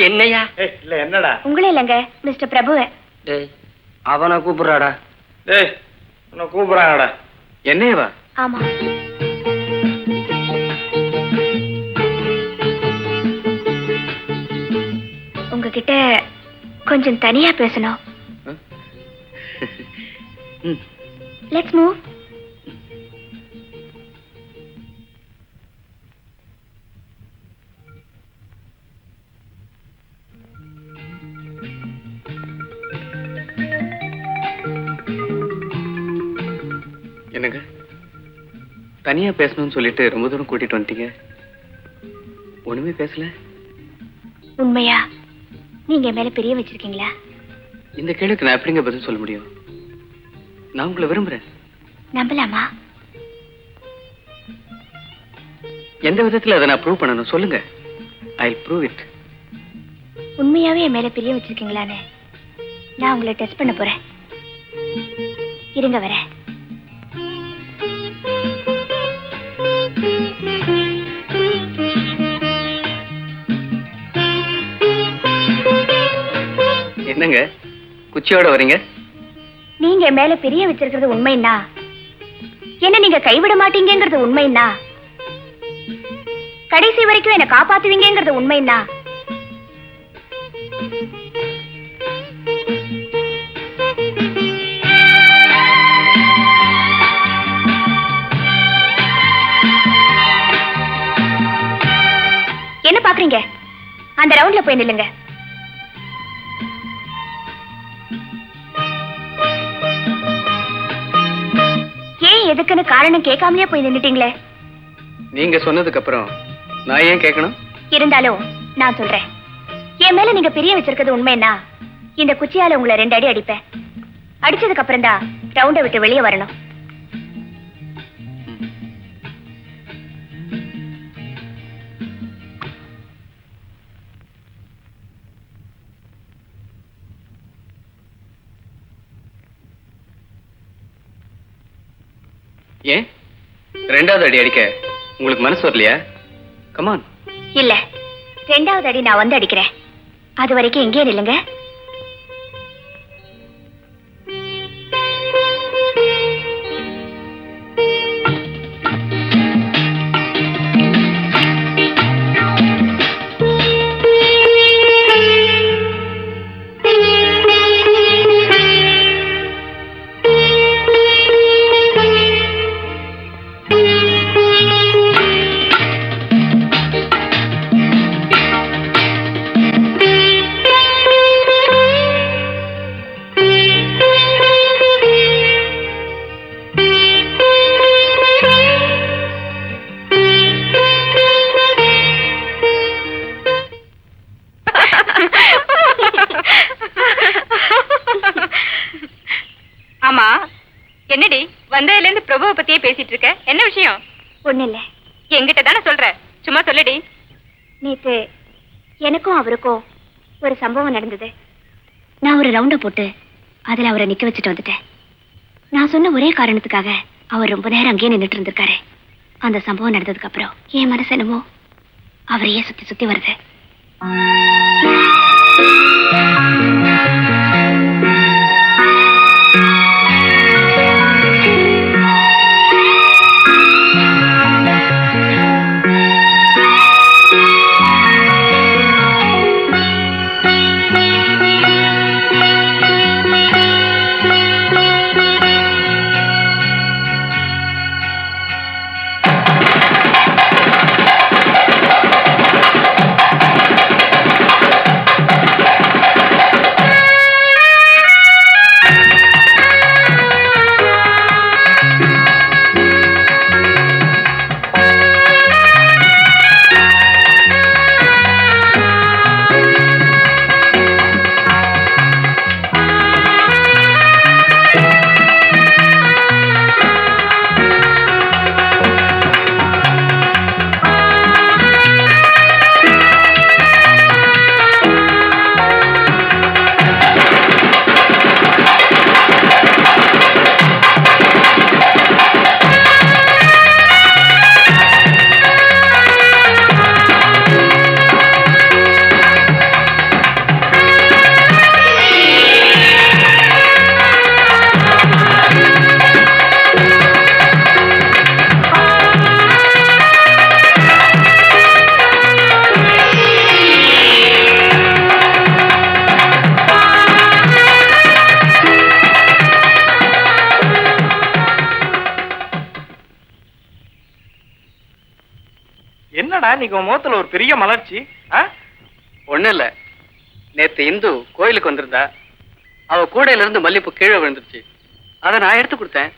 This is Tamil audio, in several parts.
என்னையா? இல்ல என்னடா? உங்களே இல்லைங்க, மிஸ்டர் பிரபுவ. டேய், அவனை கூப்பிடுறாடா. டேய், உன்னை கூப்பிடுறாங்கடா. என்னையவா? ஆமா. உங்ககிட்ட கொஞ்சம் தனியா பேசணும். Let's move. என்னங்க தனியா பேசணும்னு சொல்லிட்டு ரொம்ப தூரம் கூட்டிட்டு வந்துட்டீங்க, ஒண்ணுமே பேசல. உண்மையா நீங்க மேல பெரிய வச்சிருக்கீங்களா? இந்த கேளுக்கு நான் எப்படிங்க பதில் சொல்ல முடியும்? நான் உங்களை விரும்புறேன். நம்பலாமா? எந்த விதத்துல அதை நான் ப்ரூவ் பண்ணணும் சொல்லுங்க. I'll prove it. உண்மையாவே என் மேல பெரிய வச்சிருக்கீங்களான்னு நான் உங்களை டெஸ்ட் பண்ண போறேன். இருங்க வரேன். என்னங்க குச்சியோட வரீங்க? நீங்க என் மேல பெரிய வச்சிருக்கிறது உண்மைன்னா, என்ன நீங்க கைவிட மாட்டீங்கிறது உண்மைன்னா, கடைசி வரைக்கும் என்ன காப்பாத்துவீங்கிறது உண்மைன்னா, என்ன பாக்குறீங்க? அந்த ரவுண்ட்ல போய் நில்லுங்க. ஏன் எதுக்குன்னு காரணம் கேட்காமலே போய் நின்னுட்டீங்களே? நீங்க சொன்னதுக்கு அப்புறம் நான் ஏன் கேட்கணும்? இருந்தாலும் நான் சொல்றேன், என் மேல நீங்க பெரிய வச்சிருக்கிறது உண்மைன்னா, இந்த குச்சியால உங்களை 2 அடி அடிப்பேன். அடிச்சதுக்கு அப்புறம் தான் ரவுண்டை விட்டு வெளியே வரணும். ஏன் 2வது அடி அடிக்க உங்களுக்கு மனசு வரலையா? கமான். இல்ல, 2வது அடி நான் வந்து அடிக்கிறேன். அது வரைக்கும் எங்கே நில்லுங்க. ஆமா, என்னடி வந்ததுல இருந்து பிரபுவை பத்தியே பேசிட்டு இருக்க? என்ன விஷயம்? ஒண்ணு இல்ல. என்கிட்ட தானே சொல்ற, சும்மா சொல்லடி. நேத்து எனக்கும் அவருக்கும் ஒரு சம்பவம் நடந்தது. நான் ஒரு ரவுண்ட போட்டு அதுல அவரை நிக்க வச்சுட்டு வந்துட்டேன். நான் சொன்ன ஒரே காரணத்துக்காக அவர் ரொம்ப நேரம் அங்கேயே நின்றுட்டு இருந்திருக்காரு. அந்த சம்பவம் நடந்ததுக்கு அப்புறம் என் மனசு என்னமோ அவரையே சுத்தி சுத்தி வருது. என்னடா நீங்க உன் முகத்துல ஒரு பெரிய மலர்ச்சி? ஒண்ணும் இல்ல, நேத்து இந்து கோயிலுக்கு வந்திருந்தா, அவ கூடையில இருந்து மல்லிப்பூ கீழே விழுந்துருச்சு. அதை நான் எடுத்து கொடுத்தேன்,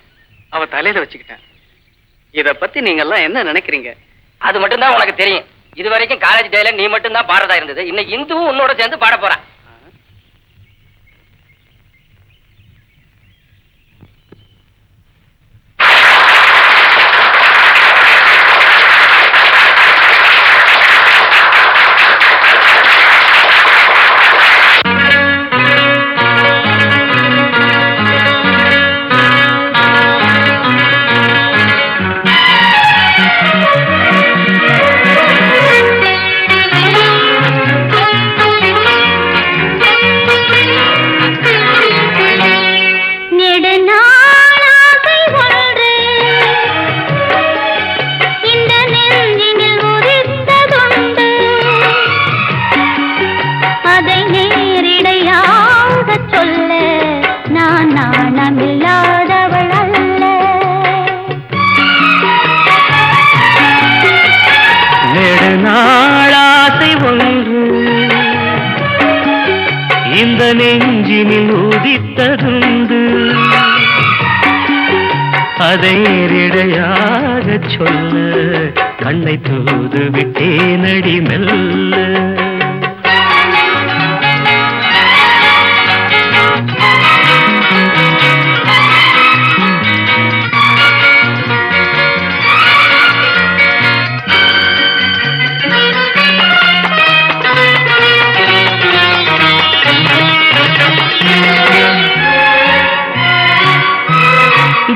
அவ தலையில வச்சுக்கிட்டேன். இத பத்தி நீங்க எல்லாம் என்ன நினைக்கிறீங்க? அது மட்டும் தான் உனக்கு தெரியும். இது வரைக்கும் காலேஜ் டேல நீ மட்டும் தான் பாடுறதா இருந்தது. இன்னைக்கு இந்துவும் உன்னோட சேர்ந்து பாட போறான். இந்த நெஞ்சினில் உதித்ததுண்டு, அதை நேரிடையாக சொல்ல கண்ணை தூது விட்டேனடி மெல்ல.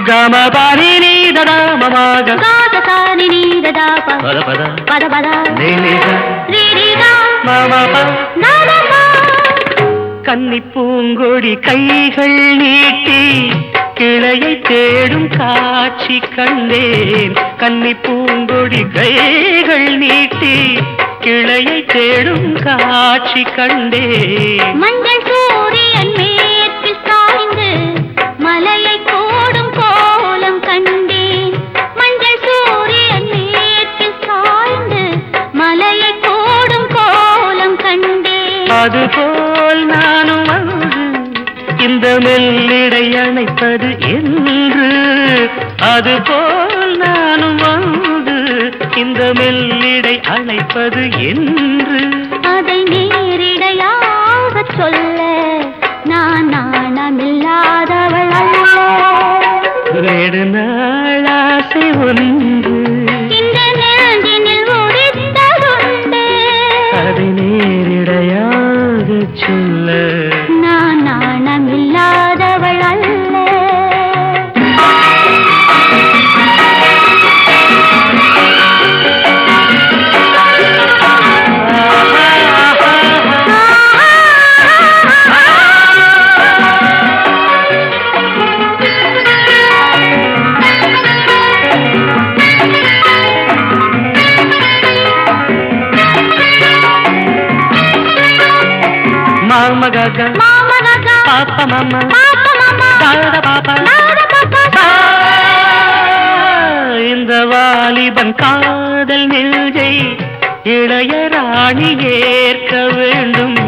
గమ పాని నీ దదా మమగ గాద సాని నీ దదా పద పద పద పద నీ నీ రీ రీ గా మమ ప నాద పా. கன்னி பூங்கொடி கைகள் நீட்டி கிளையை தேடும் காட்சி கண்டேன். கன்னி பூங்கொடி கைகள் நீட்டி கிளையை தேடும் காட்சி கண்டேன். மஞ்சள் சூரியன் மேற்கில் சாய்ந்து மலையை கோடும் கோலம் கண்டேன். மஞ்சள் சூரியன் மேற்கில் சாய்ந்து மலையை கோடும் கோலம் கண்டேன். அதுபோல் நானும் வந்து இந்த மெல்லிடை அணைப்பது என்று, அதுபோல் நானும் வந்து இந்த மெல்லிடை அணைப்பது என்று, அதை நேரிடையாக சொல்ல நான் நாணமில்லாதவள் அல்ல. நெடுநாள் ஆசை ஒன்று இந்த நெஞ்சினில் உதித்ததுண்டு, அதை நேரிடையாக சொல்ல நான் நாணமில்லாதவள் அல்ல. மாமா காக்கா மாமா காக்கா பாப்பா மாமா பாப்பா மாமா தாட பாப்பா நாட பாப்பா. இந்த வாலிபன் காதல் நெஞ்சை இளையராணி ஏற்க வேண்டும்.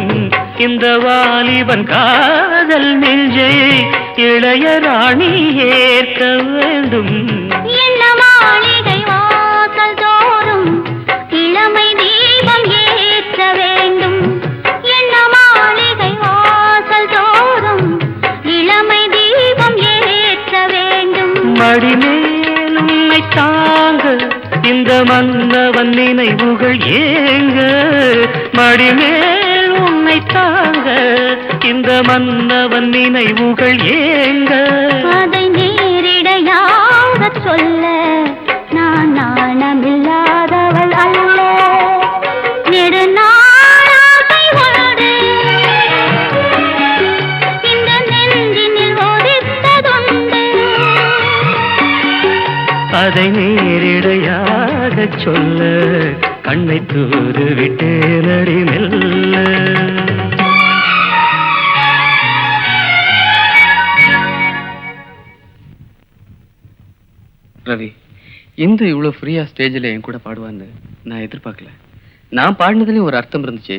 இந்த வாலிபன் காதல் நெஞ்சை இளையராணி ஏற்க வேண்டும். என்ன மாளிகை வாசல் தோறும் இளமை தீபம் ஏற்ற வேண்டும். என்ன மாளிகை வாசல் தோறும் இளமை தீபம் ஏற்ற வேண்டும். மடிமேல் உன்னை தாங்க இந்த மன்னவன் நினைவுகள் ஏங்க. மடிமேல் உன்னை தாங்க இந்த மன்னவன் நினைவுகள் ஏங்க. அதை நேரிடையாக சொல்ல நான் நாணமில்லாதவள் அல்ல. நெடுநாளாசை ஒன்று இந்த நெஞ்சினில் ஒதித்ததுண்டு, அதை நேரிடையாக சொல்ல கண்ணை தூது விட்டு நடி மெல்ல. ரவி, இந்து இவ்வளோ ஃப்ரீயா ஸ்டேஜில் என் கூட பாடுவான்னு நான் எதிர்பார்க்கல. நான் பாடினதுலயும் ஒரு அர்த்தம் இருந்துச்சு,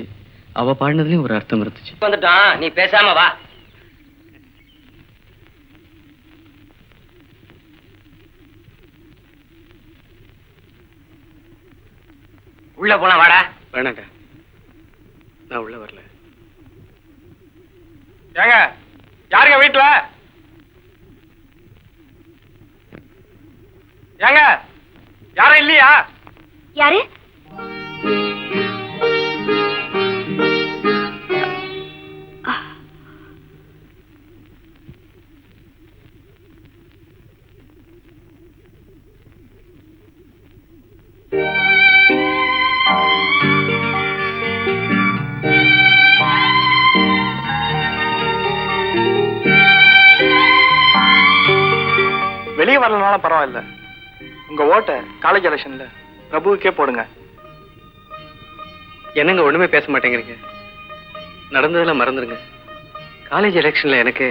அவ பாடினதுலயும் ஒரு அர்த்தம் இருந்துச்சு. வந்துட்டான், நீ பேசாம வா. உள்ள போனா வாடா. வேணாங்க, நான் உள்ள வரல. ஏங்க யாருங்க வீட்டுல? ஏங்க யாரும் இல்லையா? யாரு? வெளியே வரலனாலும் பரவாயில்ல, உங்க ஓட்ட காலேஜ் எலெக்ஷன்ல பிரபுவுக்கே போடுங்க. என்னங்க ஒண்ணுமே பேச மாட்டேங்கிறீங்க? நடந்ததெல்லாம் மறந்துருங்க. காலேஜ் எலெக்ஷன்ல எனக்கு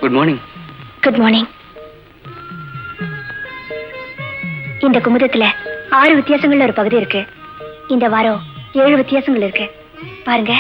குட் மார்னிங். Good morning. இந்த குமுதத்துல 6 வித்தியாசங்கள்ல ஒரு பகுதி இருக்கு. இந்த வாரம் 7 வித்தியாசங்கள் இருக்கு. பாருங்க.